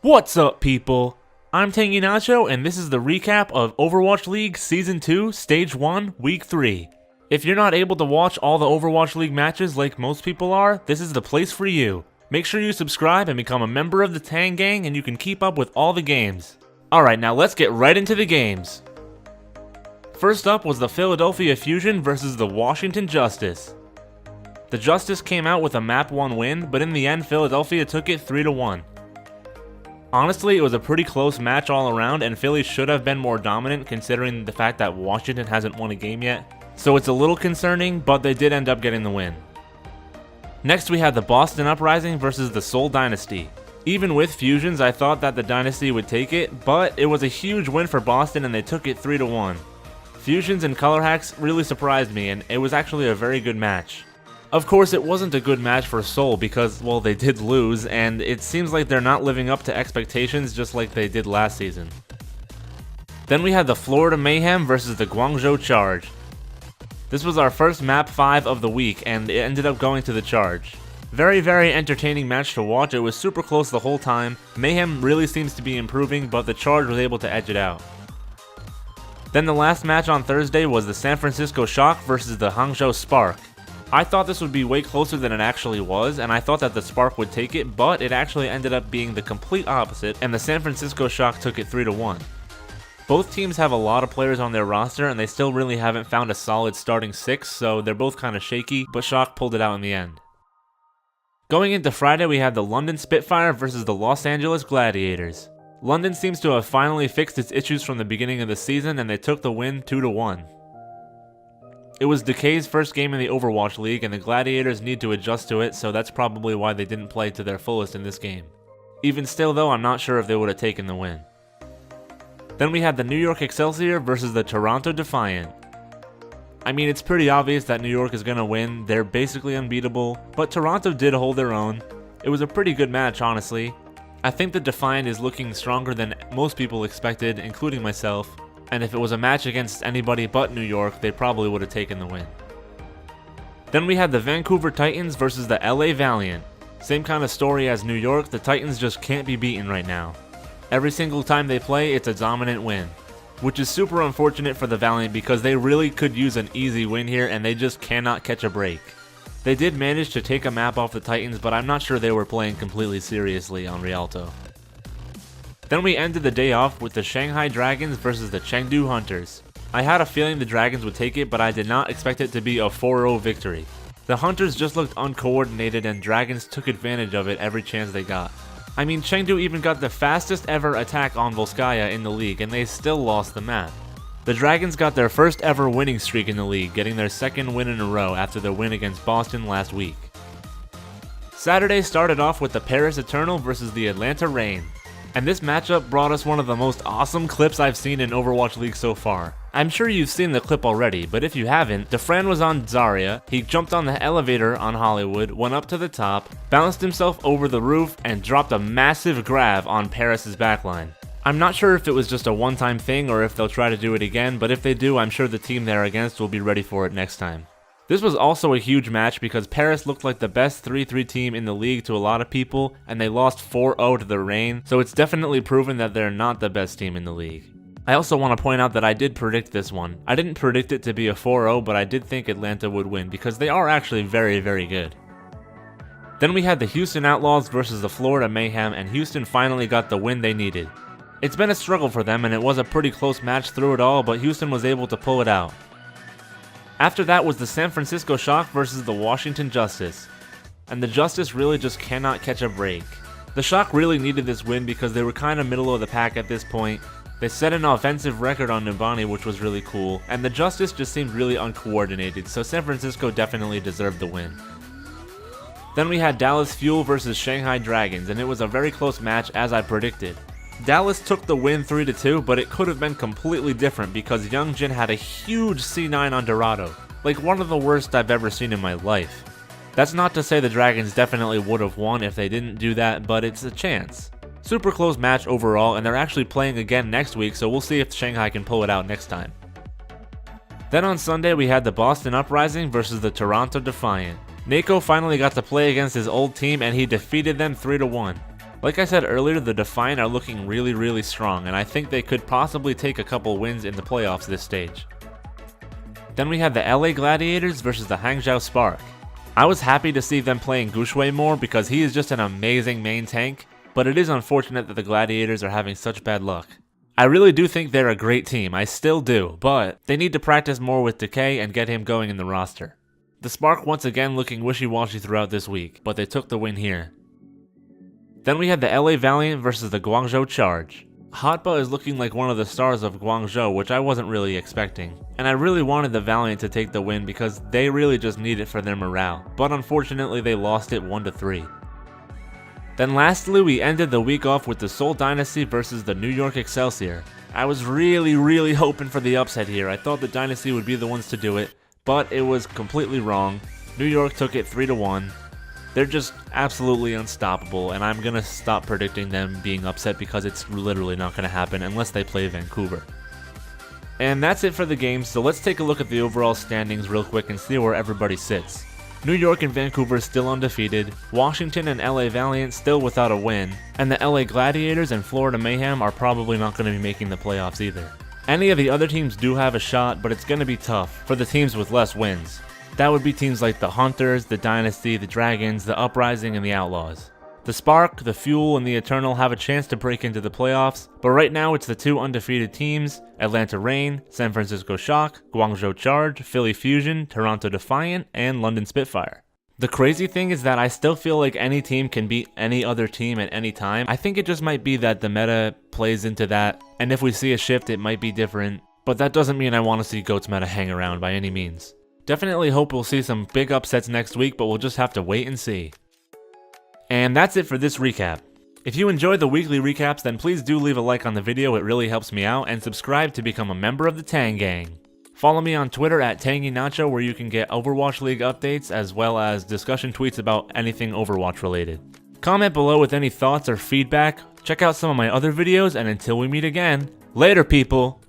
What's up, people? I'm Tangy Nacho, and this is the recap of Overwatch League Season 2, Stage 1, Week 3. If you're not able to watch all the Overwatch League matches like most people are, this is the place for you. Make sure you subscribe and become a member of the Tang Gang, and you can keep up with all the games. Alright, now let's get right into the games. First up was the Philadelphia Fusion versus the Washington Justice. The Justice came out with a map 1 win, but in the end Philadelphia took it 3-1. Honestly, it was a pretty close match all around, and Philly should have been more dominant considering the fact that Washington hasn't won a game yet. So it's a little concerning, but they did end up getting the win. Next we had the Boston Uprising versus the Seoul Dynasty. Even with Fusions, I thought that the Dynasty would take it, but it was a huge win for Boston and they took it 3-1. Fusions and Color Hacks really surprised me, and it was actually a very good match. Of course, it wasn't a good match for Seoul because, well, they did lose, and it seems like they're not living up to expectations just like they did last season. Then we had the Florida Mayhem versus the Guangzhou Charge. This was our first map 5 of the week, and it ended up going to the Charge. Very entertaining match to watch. It was super close the whole time. Mayhem really seems to be improving, but the Charge was able to edge it out. Then the last match on Thursday was the San Francisco Shock versus the Hangzhou Spark. I thought this would be way closer than it actually was, and I thought that the Spark would take it, but it actually ended up being the complete opposite, and the San Francisco Shock took it 3-1. Both teams have a lot of players on their roster, and they still really haven't found a solid starting 6, so they're both kind of shaky, but Shock pulled it out in the end. Going into Friday, we had the London Spitfire versus the Los Angeles Gladiators. London seems to have finally fixed its issues from the beginning of the season, and they took the win 2-1. It was Decay's first game in the Overwatch League, and the Gladiators need to adjust to it, so that's probably why they didn't play to their fullest in this game. Even still though, I'm not sure if they would have taken the win. Then we had the New York Excelsior versus the Toronto Defiant. I mean, it's pretty obvious that New York is going to win, they're basically unbeatable, but Toronto did hold their own. It was a pretty good match, honestly. I think the Defiant is looking stronger than most people expected, including myself. And if it was a match against anybody but New York, they probably would have taken the win. Then we had the Vancouver Titans versus the LA Valiant. Same kind of story as New York, the Titans just can't be beaten right now. Every single time they play, it's a dominant win. Which is super unfortunate for the Valiant because they really could use an easy win here and they just cannot catch a break. They did manage to take a map off the Titans, but I'm not sure they were playing completely seriously on Rialto. Then we ended the day off with the Shanghai Dragons versus the Chengdu Hunters. I had a feeling the Dragons would take it, but I did not expect it to be a 4-0 victory. The Hunters just looked uncoordinated and Dragons took advantage of it every chance they got. I mean, Chengdu even got the fastest ever attack on Volskaya in the league and they still lost the map. The Dragons got their first ever winning streak in the league, getting their second win in a row after their win against Boston last week. Saturday started off with the Paris Eternal versus the Atlanta Reign. And this matchup brought us one of the most awesome clips I've seen in Overwatch League so far. I'm sure you've seen the clip already, but if you haven't, Defran was on Zarya, he jumped on the elevator on Hollywood, went up to the top, bounced himself over the roof, and dropped a massive grab on Paris' backline. I'm not sure if it was just a one-time thing or if they'll try to do it again, but if they do, I'm sure the team they're against will be ready for it next time. This was also a huge match because Paris looked like the best 3-3 team in the league to a lot of people, and they lost 4-0 to the Reign, so it's definitely proven that they're not the best team in the league. I also want to point out that I did predict this one. I didn't predict it to be a 4-0, but I did think Atlanta would win because they are actually very good. Then we had the Houston Outlaws versus the Florida Mayhem, and Houston finally got the win they needed. It's been a struggle for them, and it was a pretty close match through it all, but Houston was able to pull it out. After that was the San Francisco Shock versus the Washington Justice. And the Justice really just cannot catch a break. The Shock really needed this win because they were kind of middle of the pack at this point. They set an offensive record on Nubani, which was really cool, and the Justice just seemed really uncoordinated, so San Francisco definitely deserved the win. Then we had Dallas Fuel versus Shanghai Dragons, and it was a very close match as I predicted. Dallas took the win 3-2, but it could have been completely different because Youngjin had a huge C9 on Dorado, like one of the worst I've ever seen in my life. That's not to say the Dragons definitely would have won if they didn't do that, but it's a chance. Super close match overall, and they're actually playing again next week, so we'll see if Shanghai can pull it out next time. Then on Sunday we had the Boston Uprising versus the Toronto Defiant. Nako finally got to play against his old team and he defeated them 3-1. Like I said earlier, the Defiant are looking really strong, and I think they could possibly take a couple wins in the playoffs this stage. Then we had the LA Gladiators versus the Hangzhou Spark. I was happy to see them playing Guxue more because he is just an amazing main tank, but it is unfortunate that the Gladiators are having such bad luck. I really do think they're a great team, I still do, but they need to practice more with Decay and get him going in the roster. The Spark once again looking wishy-washy throughout this week, but they took the win here. Then we had the LA Valiant versus the Guangzhou Charge. Hotba is looking like one of the stars of Guangzhou, which I wasn't really expecting. And I really wanted the Valiant to take the win because they really just need it for their morale, but unfortunately they lost it 1-3. Then lastly, we ended the week off with the Seoul Dynasty versus the New York Excelsior. I was really hoping for the upset here. I thought the Dynasty would be the ones to do it, but it was completely wrong. New York took it 3-1. They're just absolutely unstoppable, and I'm gonna stop predicting them being upset because it's literally not gonna happen unless they play Vancouver. And that's it for the game, so let's take a look at the overall standings real quick and see where everybody sits. New York and Vancouver still undefeated, Washington and LA Valiant still without a win, and the LA Gladiators and Florida Mayhem are probably not going to be making the playoffs either. Any of the other teams do have a shot, but it's going to be tough for the teams with less wins. That would be teams like the Hunters, the Dynasty, the Dragons, the Uprising, and the Outlaws. The Spark, the Fuel, and the Eternal have a chance to break into the playoffs, but right now it's the two undefeated teams, Atlanta Reign, San Francisco Shock, Guangzhou Charge, Philly Fusion, Toronto Defiant, and London Spitfire. The crazy thing is that I still feel like any team can beat any other team at any time. I think it just might be that the meta plays into that, and if we see a shift it might be different, but that doesn't mean I want to see GOAT's meta hang around by any means. Definitely hope we'll see some big upsets next week, but we'll just have to wait and see. And that's it for this recap. If you enjoy the weekly recaps, then please do leave a like on the video, it really helps me out, and subscribe to become a member of the Tang Gang. Follow me on Twitter at TangyNacho where you can get Overwatch League updates as well as discussion tweets about anything Overwatch related. Comment below with any thoughts or feedback, check out some of my other videos, and until we meet again, later people!